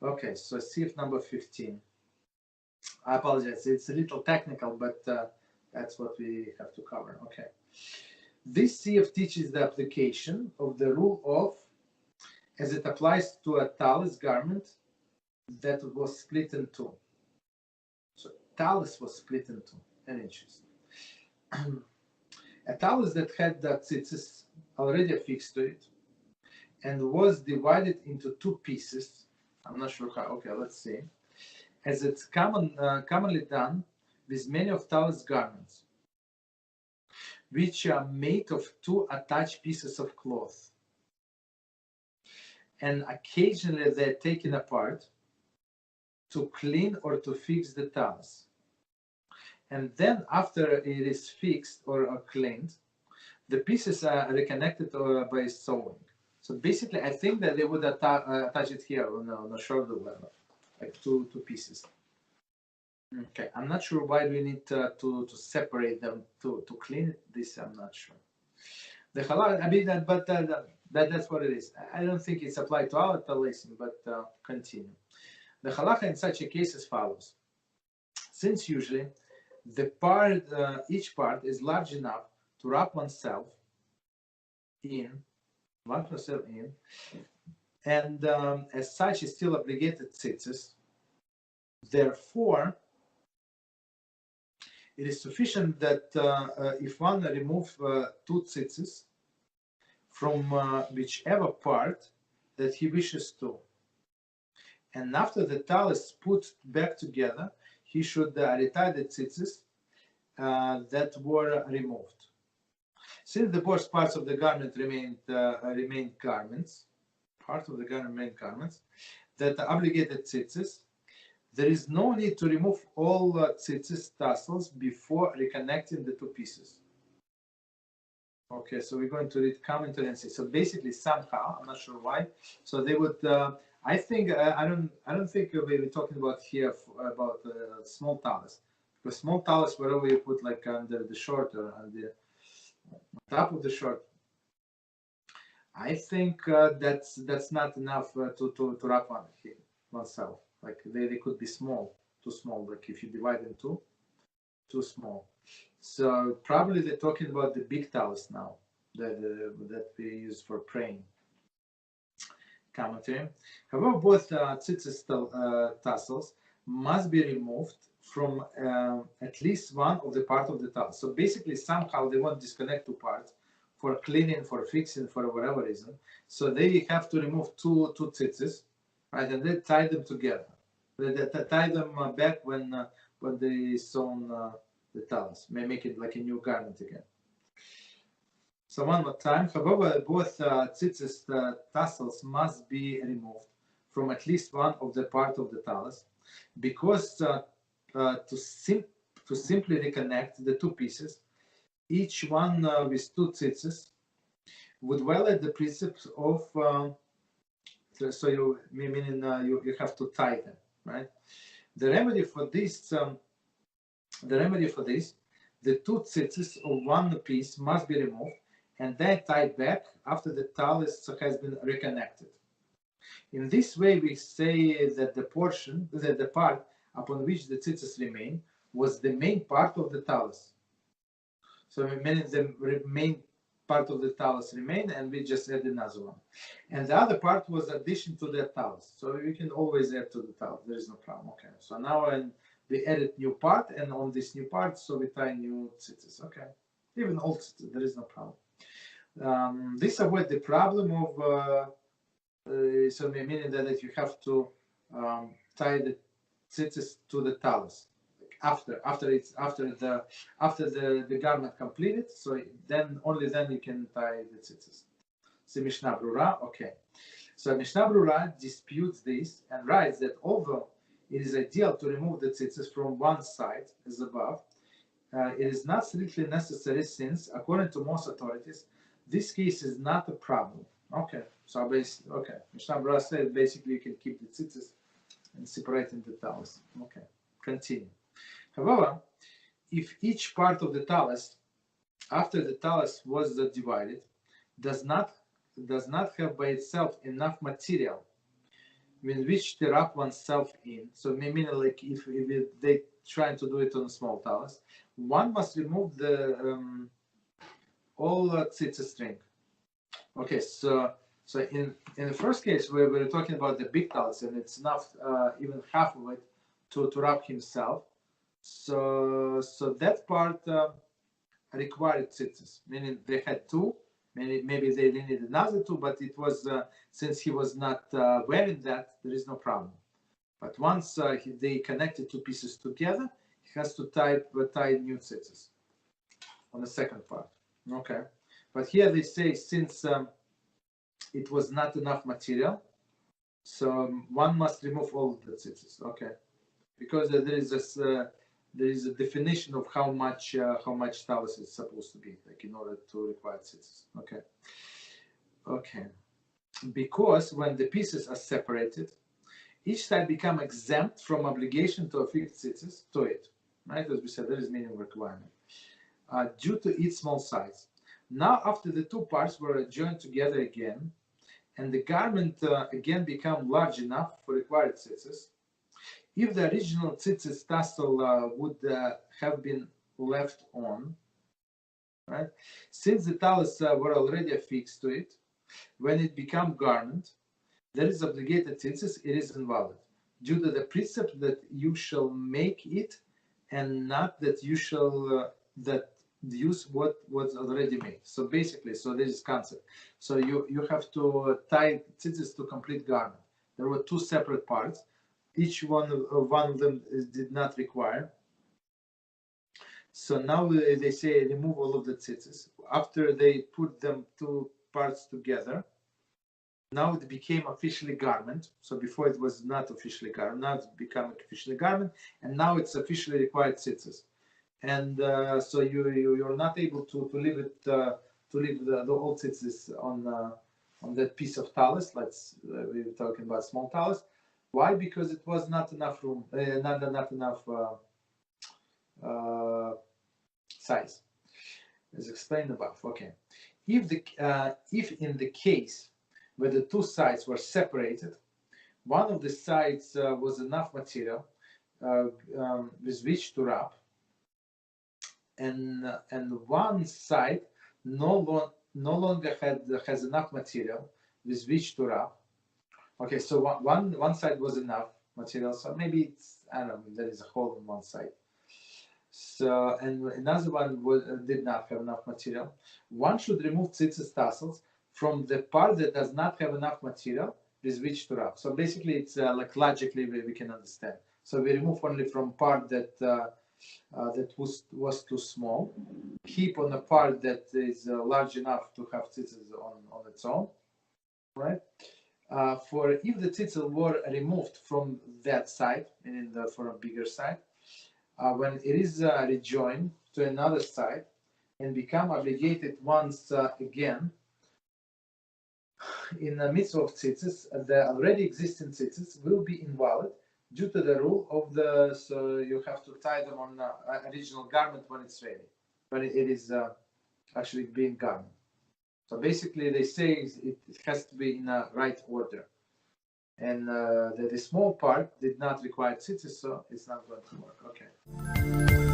Okay, so sieve number 15. I apologize, it's a little technical, but that's what we have to cover. Okay. This sieve teaches the application of the rule of, as it applies to a tallis garment that was split in two. So tallis was split in two. Very interesting. A tallis that had the tzitzis already affixed to it and was divided into two pieces. I'm not sure how. Okay, let's see. As it's commonly done with many of tallis garments, which are made of two attached pieces of cloth, and occasionally they're taken apart to clean or to fix the tallis. And then after it is fixed or cleaned, the pieces are reconnected by sewing. So basically, I think that they would attach it here on the shoulder level, like two pieces. Okay, I'm not sure why we need to separate them to clean this. I'm not sure. The halal, I mean, that's what it is. I don't think it's applied to our tallisim, but continue. The halacha in such a case as follows: since usually each part is large enough to wrap oneself in, and as such is still obligated tzitzis. Therefore, it is sufficient that if one remove two tzitzis from whichever part that he wishes to, and after the tallis is put back together, he should retie the tzitzis that were removed. Since the both parts of the garment remained garments, that are obligated tzitzis, there is no need to remove all tzitzis tassels before reconnecting the two pieces. Okay, so we're going to read commentary and see. So basically, somehow, I'm not sure why. So they would. I think I don't think we were talking about here about small tallis, because small tallis wherever you put like under the short or on the top of the short. I think that's not enough to wrap oneself. Like they could be small, too small. Like if you divide them too small. So probably they're talking about the big tallis now that we use for praying. Commentary. However, both tzitzis tassels must be removed from at least one of the part of the tallis. So basically, somehow they want to disconnect two parts for cleaning, for fixing, for whatever reason. So they have to remove two tzitzis, right, and then tie them together. They tie them back when they sew the tallis. May make it like a new garment again. So one more time. However, both tzitzis tassels must be removed from at least one of the part of the tallis, because to simply reconnect the two pieces, each one with two tzitzis, would violate the principles of. So you have to tie them, right? The remedy for this, the two tzitzis of one piece must be removed and then tied back after the tallis has been reconnected. In this way, we say that the part upon which the tzitzis remain was the main part of the tallis. So meaning the main part of the tallis remained, and we just add another one. And the other part was addition to the tallis. So we can always add to the tallis. There is no problem. Okay. So now we added new part, and on this new part, so we tie new tzitzis. Okay. Even old tzitzis, there is no problem. This avoids the problem of so meaning that you have to tie the tzitzis to the tallis after the garment completed. So only then you can tie the tzitzis. So Mishnah Brura, okay. So Mishnah Brura disputes this and writes that although it is ideal to remove the tzitzis from one side as above, it is not strictly necessary, since according to most authorities, this case is not a problem. Okay, so basically, okay, Mishnah Brura said basically you can keep the tzitzis and separating the tallis. Okay, continue. However, if each part of the tallis, after the tallis was divided, does not have by itself enough material with which to wrap oneself in. So meaning like if they trying to do it on a small tallis, one must remove the all tzitzit string. Okay, so in the first case where we're talking about the big tallis and it's enough even half of it to wrap himself. So that part required tzitzis, meaning they had two. Maybe they needed another two, but it was since he was not wearing that, there is no problem. But once they connected two pieces together, he has to tie new tzitzis on the second part. Okay, but here they say since it was not enough material, so one must remove all the tzitzis. Okay, because there is this. There is a definition of how much tallis is supposed to be, like in order to require tzitzis. Okay. Because when the pieces are separated, each side become exempt from obligation to affix tzitzis to it. Right, as we said, there is minimum requirement due to its small size. Now, after the two parts were joined together again, and the garment again become large enough for required tzitzis. If the original tzitzit tassel would have been left on, right? Since the tallis were already affixed to it, when it become garment, there is obligated tzitzis, it is invalid, due to the precept that you shall make it, and not that you shall that use what was already made. So basically, so this is concept. So you have to tie tzitzis to complete garment. There were two separate parts. Each one of them did not require. So now they say remove all of the tzitzis. After they put them two parts together, now it became officially garment. So before it was not officially garment. Now it's become officially garment, and now it's officially required tzitzis. And so you're not able to leave it to leave the old tzitzis on that piece of tallis. We were talking about small tallis. Why? Because it was not enough room, not enough size, as explained above. Okay, if in the case where the two sides were separated, one of the sides was enough material with which to wrap, and one side no longer has enough material with which to wrap. Okay, so one side was enough material, so maybe it's, I don't know, there is a hole in one side. So, and another one did not have enough material. One should remove tzitzis tassels from the part that does not have enough material with which to wrap. So basically, it's like logically we can understand. So we remove only from part that that was too small, keep on the part that is large enough to have tzitzis on its own, right? For if the tzitzit were removed from that side, meaning for a bigger side, when it is rejoined to another side and become obligated once again in the mitzvah of tzitzis, the already existing tzitzis will be invalid due to the rule of so you have to tie them on original garment when it's ready, when it is actually being garment. So basically, they say it has to be in a right order. And the small part did not require tzitzis, so it's not going to work. Okay.